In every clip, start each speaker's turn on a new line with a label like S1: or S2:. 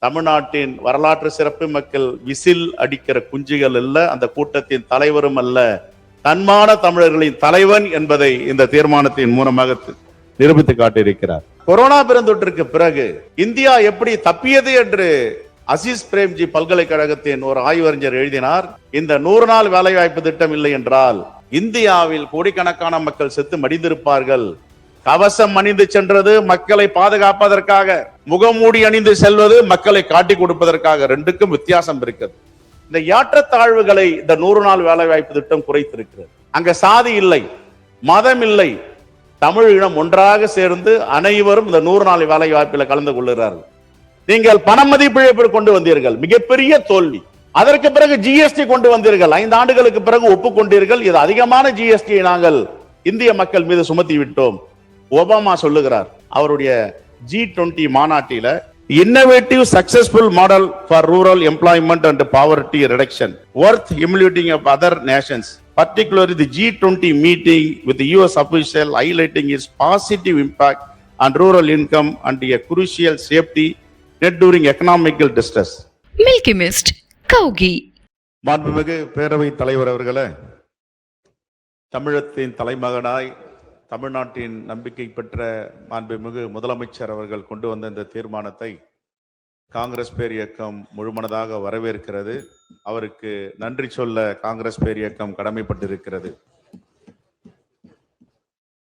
S1: தமிழ்நாட்டின் வரலாற்று சிறப்பு மக்கள் விசில் அடிக்கிற குஞ்சுகள் அல்ல, அந்த கூட்டத்தின் தலைவரும் அல்ல, தன்மான தமிழர்களின் தலைவன் என்பதை இந்த தீர்மானத்தின் மூலமாக நிரூபித்து காட்டியிருக்கிறார். கொரோனா பெருந்தொற்றுக்கு பிறகு இந்தியா எப்படி தப்பியது என்று அசீஸ் பிரேம்ஜி பல்கலைக்கழகத்தின் ஒரு ஆய்வறிஞர் எழுதினார். இந்த 100 நாள் வேலை வாய்ப்பு திட்டம் இல்லை என்றால் இந்தியாவில் கோடிக்கணக்கான மக்கள் செத்து மடிந்திருப்பார்கள். கவசம் அணிந்து சென்றது மக்களை பாதுகாப்பதற்காக, முகமூடி அணிந்து செல்வது மக்களை காட்டி கொடுப்பதற்காக. ரெண்டுக்கும் வித்தியாசம் இருக்கிறது. இந்த ஏற்றத்தாழ்வுகளை இந்த 100 நாள் வேலை வாய்ப்பு திட்டம் குறைத்திருக்கிறது. அங்க சாதி இல்லை, மதம் இல்லை, தமிழ் இனம் ஒன்றாக சேர்ந்து அனைவரும் இந்த 100 நாள் வேலை வாய்ப்பில் கலந்து கொள்கிறார்கள். நீங்கள் பண மதிப்பிழப்பு கொண்டு வந்தீர்கள், மிகப்பெரிய தோல்வி. அதற்கு பிறகு ஜிஎஸ்டி கொண்டு வந்தீர்கள், 5 ஆண்டுகளுக்கு பிறகு ஒப்புக்கொண்டீர்கள். இது அதிகமான ஜிஎஸ்டியை நாங்கள் இந்திய மக்கள் மீது சுமத்தி விட்டோம். ஒபாமா சொல்லுகிறார் அவருடைய G20 மாநாட்டில, innovative successful model for rural employment and poverty reduction worth emulating of other nations, particularly the G20 meeting with the US official highlighting its positive impact on rural income and a crucial safety net during economical distress.
S2: Milky Mist, Kaugi.
S1: மாண்புமிகு பேரவைத் தலைவர் அவர்களே, தமிழகத்தின் தலைமகனாய் தமிழ்நாட்டின் நம்பிக்கை பெற்ற மாண்புமிகு முதலமைச்சர் அவர்கள் கொண்டு வந்த இந்த தீர்மானத்தை காங்கிரஸ் பேர் இயக்கம் முழுமனதாக வரவேற்கிறது. அவருக்கு நன்றி சொல்ல காங்கிரஸ் பேர் இயக்கம் கடமைப்பட்டிருக்கிறது.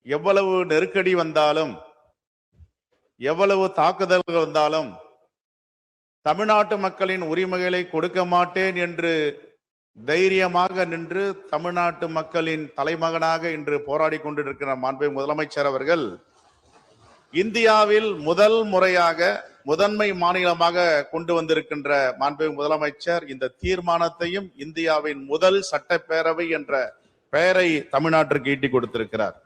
S1: எவ்வளவு நெருக்கடி வந்தாலும், எவ்வளவு தாக்குதல்கள் வந்தாலும் தமிழ்நாட்டு மக்களின் உரிமைகளை கொடுக்க மாட்டேன் என்று தைரியமாக நின்று தமிழ்நாட்டு மக்களின் தலைமகனாக இன்று போராடி கொண்டிருக்கிற மாண்புமிகு முதலமைச்சர் அவர்கள் இந்தியாவில் முதல் முறையாக முதன்மை மாநிலமாக கொண்டு வந்திருக்கின்ற மாண்புமிகு முதலமைச்சர் இந்த தீர்மானத்தையும் இந்தியாவின் முதல் சட்டப்பேரவை என்ற பெயரை தமிழ்நாட்டிற்கு ஈட்டி கொடுத்திருக்கிறார்.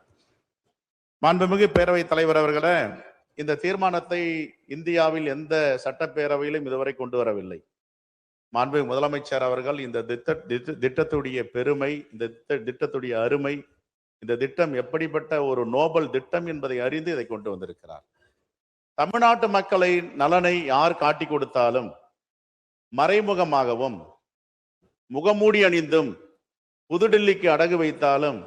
S1: மாண்புமிகு பேரவை தலைவர் அவர்களே, இந்த தீர்மானத்தை இந்தியாவில் எந்த சட்டப்பேரவையிலும் இதுவரை கொண்டு வரவில்லை. மாண்புமிகு முதலமைச்சர் அவர்கள் இந்த திட்டத்துடைய பெருமை, இந்த திட்டத்துடைய அருமை, இந்த திட்டம் எப்படிப்பட்ட ஒரு நோபல் திட்டம் என்பதை அறிந்து இதை கொண்டு வந்திருக்கிறார். தமிழ்நாட்டு மக்களை நலனை யார் காட்டி கொடுத்தாலும், மறைமுகமாகவும் முகமூடி அணிந்தும் புதுடில்லிக்கு அடகு வைத்தாலும்,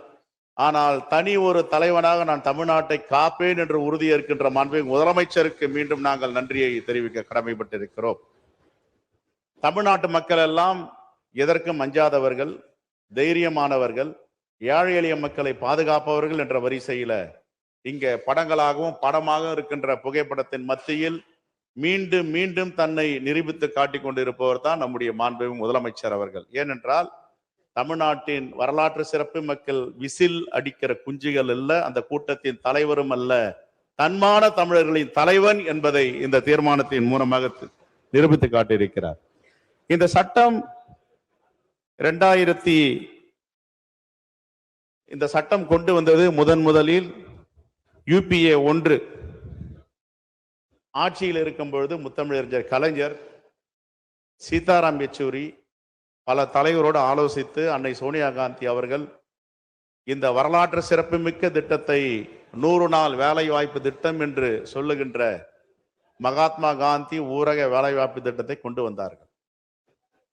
S1: ஆனால் தனி ஒரு தலைவனாக நான் தமிழ்நாட்டை காப்பேன் என்று உறுதியேற்கின்ற மாண்புமிகு முதலமைச்சருக்கு மீண்டும் நாங்கள் நன்றியை தெரிவிக்க கடமைப்பட்டிருக்கிறோம். தமிழ்நாட்டு மக்கள் எல்லாம் எதற்கும் அஞ்சாதவர்கள், தைரியமானவர்கள், ஏழை எளிய மக்களை பாதுகாப்பவர்கள் என்ற வரிசையில இங்க படங்களாகவும் படமாக இருக்கின்ற புகைப்படத்தின் மத்தியில் மீண்டும் மீண்டும் தன்னை நிரூபித்து காட்டிக் கொண்டிருப்பவர் தான் நம்முடைய மாண்புமிகு முதலமைச்சர் அவர்கள். ஏனென்றால் தமிழ்நாட்டின் வரலாற்று சிறப்பு மக்கள் விசில் அடிக்கிற குஞ்சுகள் அல்ல, அந்த கூட்டத்தின் தலைவரும் அல்ல, தன்மான தமிழர்களின் தலைவன் என்பதை இந்த தீர்மானத்தின் மூலமாக நிரூபித்து காட்டியிருக்கிறார். இந்த சட்டம் இந்த சட்டம் கொண்டு வந்தது முதலில் UPA 1 ஆட்சியில் இருக்கும் பொழுது முத்தமிழறிஞர் கலைஞர், சீதாராம் யெச்சூரி பல தலைவரோடு ஆலோசித்து அன்னை சோனியா காந்தி அவர்கள் இந்த வரலாற்று சிறப்புமிக்க திட்டத்தை 100 நாள் வேலை வாய்ப்பு திட்டம் என்று சொல்லுகின்ற மகாத்மா காந்தி ஊரக வேலை வாய்ப்பு திட்டத்தை கொண்டு வந்தார்கள்.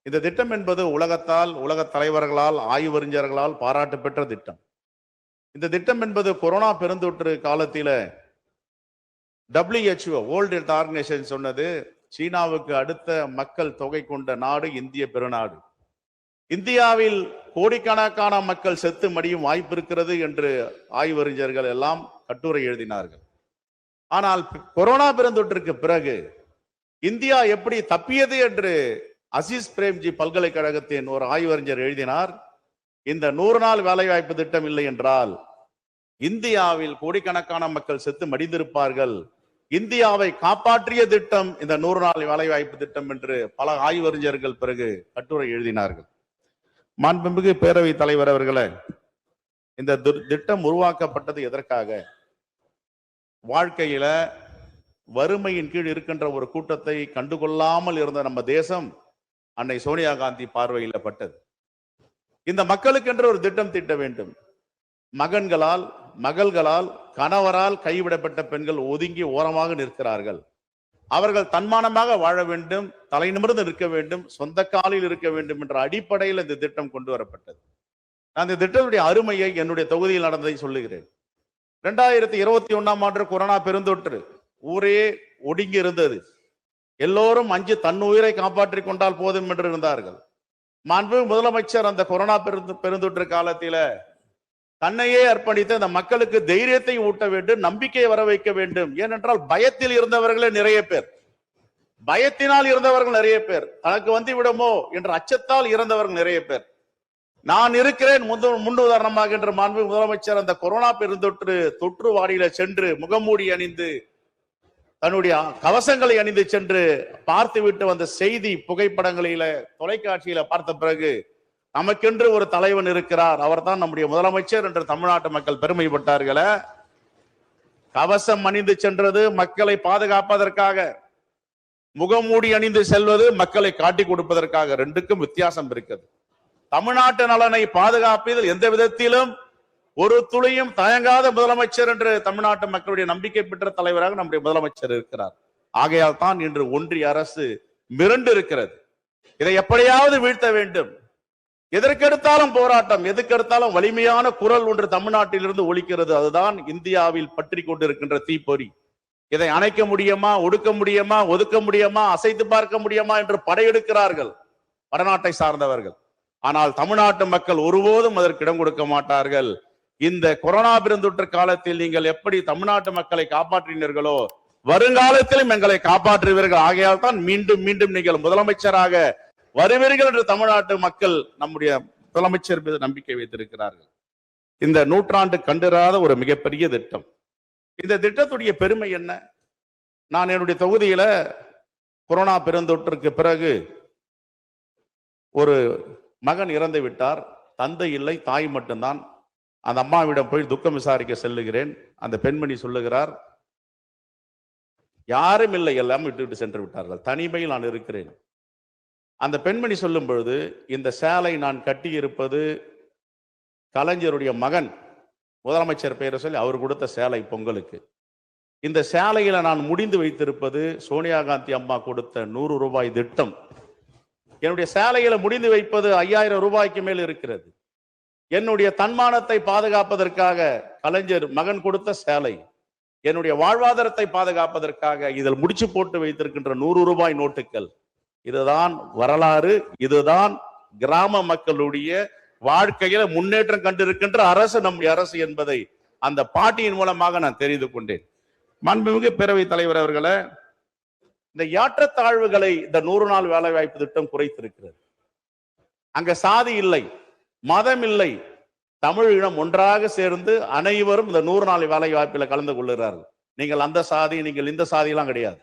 S1: இந்த திட்டம் என்பது உலக தலைவர்களால், ஆய்வறிஞர்களால் பாராட்டு பெற்ற திட்டம். இந்த திட்டம் என்பது கொரோனா பெருந்தொற்று காலத்தில WHO வேர்ல்ட் ஹெல்த் ஆர்கனைசேஷன் சொன்னது, சீனாவுக்கு அடுத்த மக்கள் தொகை கொண்ட நாடு இந்திய பெருநாடு. இந்தியாவில் கோடிக்கணக்கான மக்கள் செத்து மடியும் வாய்ப்பு இருக்கிறது என்று ஆய்வறிஞர்கள் எல்லாம் கட்டுரை எழுதினார்கள். ஆனால் கொரோனா பெருந்தொற்றுக்கு பிறகு இந்தியா எப்படி தப்பியது என்று அசீஸ் பிரேம்ஜி பல்கலைக்கழகத்தின் ஒரு ஆய்வறிஞர் எழுதினார். இந்த 100 நாள் வேலை வாய்ப்பு திட்டம் இல்லை என்றால் இந்தியாவில் கோடிக்கணக்கான மக்கள் செத்து மடிந்திருப்பார்கள். இந்தியாவை காப்பாற்றிய திட்டம் இந்த 100 நாள் வேலை வாய்ப்பு திட்டம் என்று பல ஆய்வறிஞர்கள் பிறகு கட்டுரை எழுதினார்கள். மாண்புமிகு பேரவை தலைவர் அவர்களே, இந்த திட்டம் உருவாக்கப்பட்டது எதற்காக? வாழ்க்கையில வறுமையின் கீழ் இருக்கின்ற ஒரு கூட்டத்தை கண்டுகொள்ளாமல் இருந்த நம்ம தேசம் அன்னை சோனியா காந்தி பார்வையில் பட்டது. இந்த மக்களுக்கென்று ஒரு திட்டம் தீட்ட வேண்டும். மகள்களால், கணவரால் கைவிடப்பட்ட பெண்கள் ஒதுங்கி ஓரமாக நிற்கிறார்கள். அவர்கள் தன்மானமாக வாழ வேண்டும், தலை நிமிர்ந்து இருக்க வேண்டும், சொந்த காலில் இருக்க வேண்டும் என்ற அடிப்படையில் இந்த திட்டம் கொண்டு வரப்பட்டது. நான் இந்த திட்டத்துடைய அருமையை என்னுடைய தொகுதியில் நடந்ததை சொல்லுகிறேன். 2021ஆம் ஆண்டு கொரோனா பெருந்தொற்று, ஊரே ஒடுங்கி இருந்தது. எல்லோரும் அஞ்சு தன்னுயிரை காப்பாற்றிக் கொண்டால் போதும் என்று இருந்தார்கள். மாண்பு முதலமைச்சர் அந்த கொரோனா பெருந்தொற்று காலத்தில தன்னையே அர்ப்பணித்து அந்த மக்களுக்கு தைரியத்தை ஊட்ட வேண்டும், நம்பிக்கையை வர வைக்க வேண்டும். ஏனென்றால் பயத்தில் இருந்தவர்களே நிறைய பேர், பயத்தினால் இருந்தவர்கள் நிறைய பேர், தனக்கு வந்து விடுமோ என்ற அச்சத்தால் இருந்தவர்கள் நிறைய பேர். நான் இருக்கிறேன் முன் உதாரணமாக என்று மாண்பு முதலமைச்சர் அந்த கொரோனா பெருந்தொற்று தொற்று வாரியில சென்று முகமூடி அணிந்து தன்னுடைய கவசங்களை அணிந்து சென்று பார்த்துவிட்டு வந்த செய்தி புகைப்படங்களில தொலைக்காட்சியில பார்த்த பிறகு நமக்கென்று ஒரு தலைவன் இருக்கிறார், அவர்தான் நம்முடைய முதலமைச்சர் என்று தமிழ்நாட்டு மக்கள் பெருமைப்பட்டார்கள. கவசம் அணிந்து சென்றது மக்களை பாதுகாப்பதற்காக, முகமூடி அணிந்து செல்வது மக்களை காட்டி கொடுப்பதற்காக. ரெண்டுக்கும் வித்தியாசம் இருக்கிறது. தமிழ்நாட்டு நலனை பாதுகாப்பதில் எந்த விதத்திலும் ஒரு துளியும் தயங்காத முதலமைச்சர் என்று தமிழ்நாட்டு மக்களுடைய நம்பிக்கை பெற்ற தலைவராக நம்முடைய முதலமைச்சர் இருக்கிறார். ஆகையால் தான் இன்று ஒன்றிய அரசு மிரண்டு இருக்கிறது. இதை எப்படியாவது வீழ்த்த வேண்டும். எதற்கெடுத்தாலும் போராட்டம், எதுக்கெடுத்தாலும் வலிமையான குரல் ஒன்று தமிழ்நாட்டிலிருந்து ஒலிக்கிறது. அதுதான் இந்தியாவில் பற்றி கொண்டிருக்கின்ற தீப்பொறி. இதை அணைக்க முடியுமா, ஒடுக்க முடியுமா, ஒதுக்க முடியுமா, அசைத்து பார்க்க முடியுமா என்று படையெடுக்கிறார்கள் வடநாட்டை சார்ந்தவர்கள். ஆனால் தமிழ்நாட்டு மக்கள் ஒருபோதும் அதற்கு இடம் கொடுக்க மாட்டார்கள். இந்த கொரோனா பெருந்தொற்று காலத்தில் நீங்கள் எப்படி தமிழ்நாட்டு மக்களை காப்பாற்றினீர்களோ வருங்காலத்திலும் எங்களை காப்பாற்றுவீர்கள். ஆகையால் தான் மீண்டும் மீண்டும் நீங்கள் முதலமைச்சராக வருவீர்கள் என்று தமிழ்நாட்டு மக்கள் நம்முடைய முதலமைச்சர் மீது நம்பிக்கை வைத்திருக்கிறார்கள். இந்த நூற்றாண்டு கண்டிராத ஒரு மிகப்பெரிய திட்டம். இந்த திட்டத்துடைய பெருமை என்ன? நான் என்னுடைய தொகுதியில கொரோனா பெருந்தொற்றுக்கு பிறகு ஒரு மகன் இறந்து விட்டார், தந்தை இல்லை, தாய் மட்டும்தான். அந்த அம்மாவிடம் போய் துக்கம் விசாரிக்க செல்லுகிறேன். அந்த பெண்மணி சொல்லுகிறார், யாரும் இல்லை, எல்லாம் விட்டுவிட்டு சென்று விட்டார்கள், தனிமையில் நான் இருக்கிறேன். அந்த பெண்மணி சொல்லும் பொழுது, இந்த சேலை நான் கட்டி இருப்பது கலைஞருடைய மகன் முதலமைச்சர் பெயரை சொல்லி அவர் கொடுத்த சேலை பொங்கலுக்கு. இந்த சேலையில நான் முடிந்து வைத்திருப்பது சோனியா காந்தி அம்மா கொடுத்த 100 ரூபாய் திட்டம். என்னுடைய சேலையில முடிந்து வைப்பது 5000 ரூபாய்க்கு மேல் இருக்கிறது. என்னுடைய தன்மானத்தை பாதுகாப்பதற்காக கலைஞர் மகன் கொடுத்த சேலை, என்னுடைய வாழ்வாதாரத்தை பாதுகாப்பதற்காக இதில் முடிச்சு போட்டு வைத்திருக்கின்ற 100 ரூபாய் நோட்டுகள். இதுதான் வரலாறு. இதுதான் கிராம மக்களுடைய வாழ்க்கையில முன்னேற்றம் கண்டிருக்கின்ற அரசு நம்முடைய அரசு என்பதை அந்த பாட்டியின் மூலமாக நான் தெரிந்து கொண்டேன். மாண்புமிகு பேரவைத் தலைவர் அவர்களே, இந்த ஏற்றத்தாழ்வுகளை இந்த 100 நாள் வேலை வாய்ப்பு திட்டம் குறைத்திருக்கிறது. அங்க சாதி இல்லை, மதம் இல்லை, தமிழ் இனம் ஒன்றாக சேர்ந்து அனைவரும் இந்த 100 நாள் வேலை வாய்ப்பில் கலந்து கொள்ளுகிறார்கள். நீங்கள் அந்த சாதி, நீங்கள் இந்த சாதி எல்லாம் கிடையாது.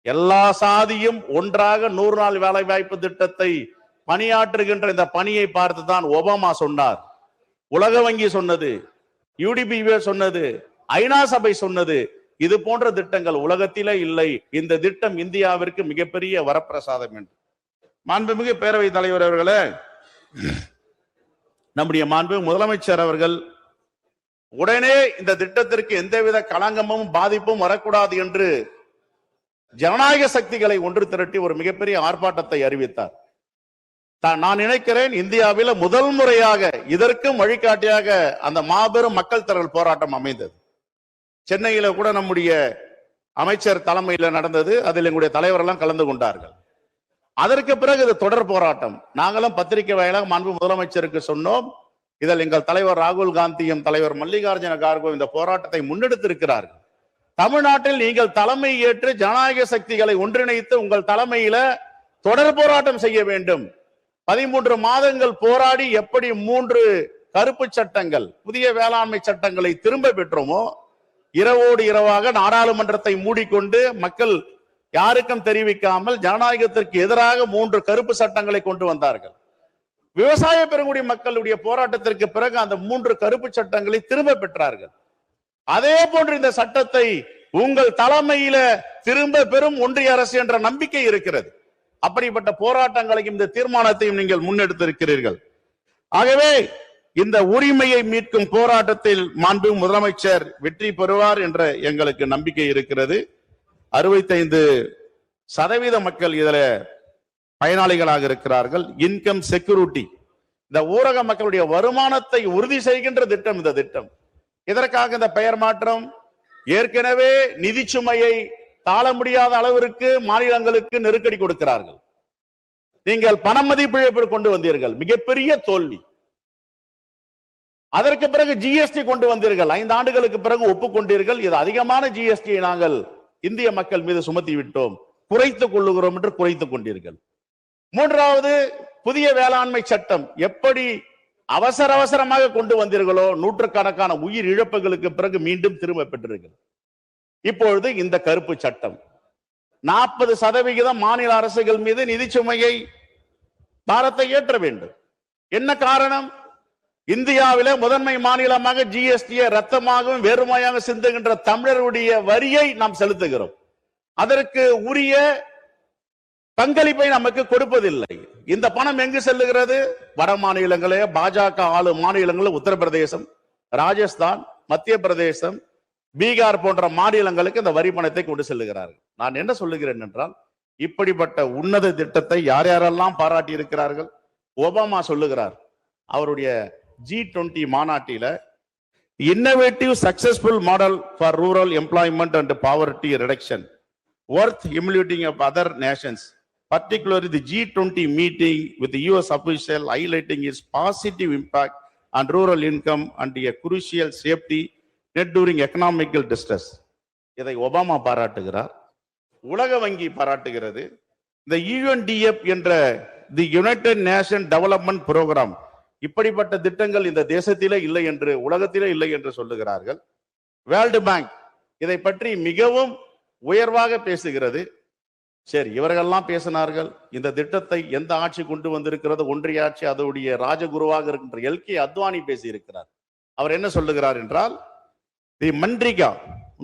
S1: எல்லா சாதியும் ஒன்றாக 100 நாள் வேலை வாய்ப்பு திட்டத்தை பணியாற்றுகின்ற இந்த பணியை பார்த்து தான் ஒபாமா சொன்னார், உலக வங்கி சொன்னது, UDP சொன்னது, ஐநா சபை சொன்னது. இது போன்ற திட்டங்கள் உலகத்திலே இல்லை. இந்த திட்டம் இந்தியாவிற்கு மிகப்பெரிய வரப்பிரசாதம் என்று. மாண்புமிகு பேரவைத் தலைவர் அவர்களே, நம்முடைய மாண்பு முதலமைச்சர் அவர்கள் உடனே இந்த திட்டத்திற்கு எந்தவித களங்கமும் பாதிப்பும் வரக்கூடாது என்று ஜனநாயக சக்திகளை ஒன்று திரட்டி ஒரு மிகப்பெரிய ஆர்ப்பாட்டத்தை அறிவித்தார். நான் நினைக்கிறேன் இந்தியாவில் முதல் முறையாக இதற்கும் வழிகாட்டியாக அந்த மாபெரும் மக்கள் திரள் போராட்டம் அமைந்தது. சென்னையில கூட நம்முடைய அமைச்சர் தலைமையில் நடந்தது. அதில் எங்களுடைய தலைவர் எல்லாம் கலந்து கொண்டார்கள். அதற்கு பிறகு இது தொடர் போராட்டம். நாங்களும் பத்திரிகை வாயிலாக மாண்பு முதலமைச்சருக்கு சொன்னோம். இதில் எங்கள் தலைவர் ராகுல் காந்தியும் தலைவர் மல்லிகார்ஜுன கார்கோ இந்த போராட்டத்தை முன்னெடுத்திருக்கிறார்கள். தமிழ்நாட்டில் நீங்கள் தலைமை ஏற்று ஜனநாயக சக்திகளை ஒன்றிணைத்து உங்கள் தலைமையில தொடர் போராட்டம் செய்ய வேண்டும். 13 மாதங்கள் போராடி எப்படி 3 கருப்பு சட்டங்கள், புதிய வேளாண்மை சட்டங்களை திரும்ப பெற்றோமோ, இரவோடு இரவாக நாடாளுமன்றத்தை மூடிக்கொண்டு மக்கள் யாருக்கும் தெரிவிக்காமல் ஜனநாயகத்திற்கு எதிராக 3 கருப்பு சட்டங்களை கொண்டு வந்தார்கள். விவசாய பெருங்குடி மக்களுடைய போராட்டத்திற்கு பிறகு அந்த 3 கருப்பு சட்டங்களை திரும்ப பெற்றார்கள். அதே போன்று இந்த சட்டத்தை உங்கள் தலைமையில திரும்ப பெறும் ஒன்றிய அரசு என்ற நம்பிக்கை இருக்கிறது. அப்படிப்பட்ட போராட்டங்களையும் இந்த தீர்மானத்தையும் நீங்கள் முன்னெடுத்திருக்கிறீர்கள். ஆகவே இந்த உரிமையை மீட்கும் போராட்டத்தில் மாண்பு முதலமைச்சர் வெற்றி பெறுவார் என்ற எங்களுக்கு நம்பிக்கை இருக்கிறது. 65 சதவீத மக்கள் இதுல பயனாளிகளாக இருக்கிறார்கள். இன்கம் செக்யூரிட்டி, இந்த ஊரக மக்களுடைய வருமானத்தை உறுதி செய்கின்ற திட்டம் இந்த திட்டம். இதற்காக இந்த பெயர் மாற்றம். ஏற்கனவே நிதி சுமையை தாழ முடியாத அளவிற்கு மாநிலங்களுக்கு நெருக்கடி கொடுக்கிறார்கள். நீங்கள் பண மதிப்பிழப்பு கொண்டு வந்தீர்கள், மிகப்பெரிய தோல்வி. அதற்கு பிறகு ஜிஎஸ்டி கொண்டு வந்தீர்கள், 5 ஆண்டுகளுக்கு பிறகு ஒப்புக்கொண்டீர்கள். இது அதிகமான ஜிஎஸ்டியை நாங்கள் இந்திய மக்கள் மீது சுமத்தி விட்டோம், குறைத்துக் கொள்ளுகிறோம் என்று குறைத்துக் கொண்டீர்கள். மூன்றாவது, புதிய வேளாண்மை சட்டம் எப்படி அவசரமாக கொண்டு வந்தீர்களோ, நூற்றுக்கணக்கான உயிர் இழப்புகளுக்கு பிறகு மீண்டும் திரும்ப பெற்றீர்கள். இப்பொழுது இந்த கருப்பு சட்டம் 40% மாநில அரசுகள் மீது நிதி சுமையை பாரத்தை ஏற்ற வேண்டும். என்ன காரணம்? இந்தியாவிலே முதன்மை மாநிலமாக ஜிஎஸ்டியை ரத்தமாகவும் வேறுமையாக சிந்துகின்ற தமிழருடைய வரியை நாம் செலுத்துகிறோம். அதற்கு உரிய பங்களிப்பை நமக்கு கொடுப்பதில்லை. இந்த பணம் எங்கு செல்லுகிறது? வட மாநிலங்களே, பாஜக ஆளும் மாநிலங்கள், உத்தரப்பிரதேசம், ராஜஸ்தான், மத்திய பிரதேசம், பீகார் போன்ற மாநிலங்களுக்கு இந்த வரி பணத்தை கொண்டு செல்லுகிறார்கள். நான் என்ன சொல்லுகிறேன் என்றால், இப்படிப்பட்ட உன்னத திட்டத்தை யார் யாரெல்லாம் பாராட்டி இருக்கிறார்கள்? ஒபாமா சொல்லுகிறார் அவருடைய G20 மாநாட்டில, innovative successful model for rural employment and poverty reduction worth emulating of other nations, particularly the G20 meeting with the US official highlighting its positive impact on rural income and a crucial safety net during economical distress. இதை Obama பாராட்டுகிறார், உலக வங்கி பாராட்டுகிறது. இந்த UNDP என்ற தி United nation development program, இப்படிப்பட்ட திட்டங்கள் இந்த தேசத்திலே இல்லை என்று, உலகத்திலே இல்லை என்று சொல்லுகிறார்கள். வேர்ல்டு பேங்க் இதை பற்றி மிகவும் உயர்வாக பேசுகிறது. சரி, இவர்கள்லாம் பேசினார்கள். இந்த திட்டத்தை எந்த ஆட்சி கொண்டு வந்திருக்கிறது? ஒன்றிய ஆட்சி, அதோடைய ராஜகுருவாக இருக்கின்ற LK அத்வானி பேசி இருக்கிறார். அவர் என்ன சொல்லுகிறார் என்றால், தி மன்ரிகா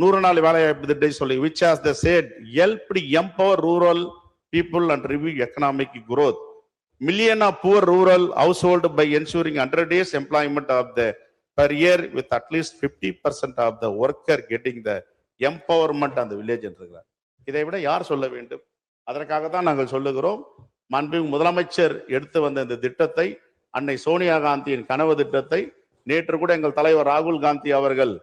S1: 100 நாள் வேலைவாய்ப்பு திட்டத்தை சொல்லி, which has the said helped empower rural people and review economic growth, million of poor rural household by ensuring 100 days employment of the per year with at least 50% of the worker getting the empowerment on the village என்றார். இதை விட யார் சொல்ல வேண்டும்? அதற்காக தான் நாங்கள் சொல்லுகிறோம், மாண்புமிகு முதலமைச்சர் எடுத்து வந்த இந்த திட்டத்தை, அன்னை சோனியா காந்தியின் கனவு திட்டத்தை நேற்று கூட எங்கள் தலைவர் ராகுல் காந்தி அவர்கள்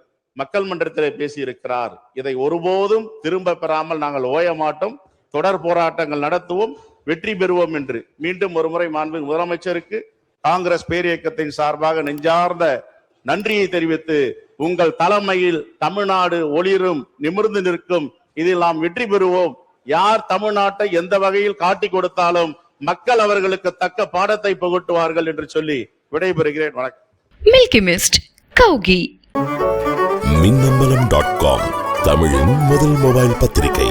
S1: மக்கள் மன்றத்திலே பேசி இருக்கிறார். இதை ஒருபோதும் திரும்ப பெறாமல் நாங்கள் ஓய மாட்டோம், தொடர் போராட்டங்கள் நடத்துவோம், வெற்றி பெறுவோம் என்று மீண்டும் ஒருமுறை மாண்புமிகு முதலமைச்சருக்கு காங்கிரஸ் பேரியக்கத்தின் சார்பாக நெஞ்சார்ந்த நன்றியை தெரிவித்து, உங்கள் தலைமையில் தமிழ்நாடு ஒளிரும், நிமிர்ந்து நிற்கும், இதில் நாம் வெற்றி பெறுவோம். யார் தமிழ்நாட்டை எந்த வகையில் காட்டி கொடுத்தாலும் மக்கள் அவர்களுக்கு தக்க பாடத்தை புகட்டுவார்கள் என்று சொல்லி விடைபெறுகிறேன். வணக்கம்.
S2: Milky mist கௌகி.
S3: மின்னம்பலம்.com, தமிழின் முதல் மொபைல் பத்திரிகை.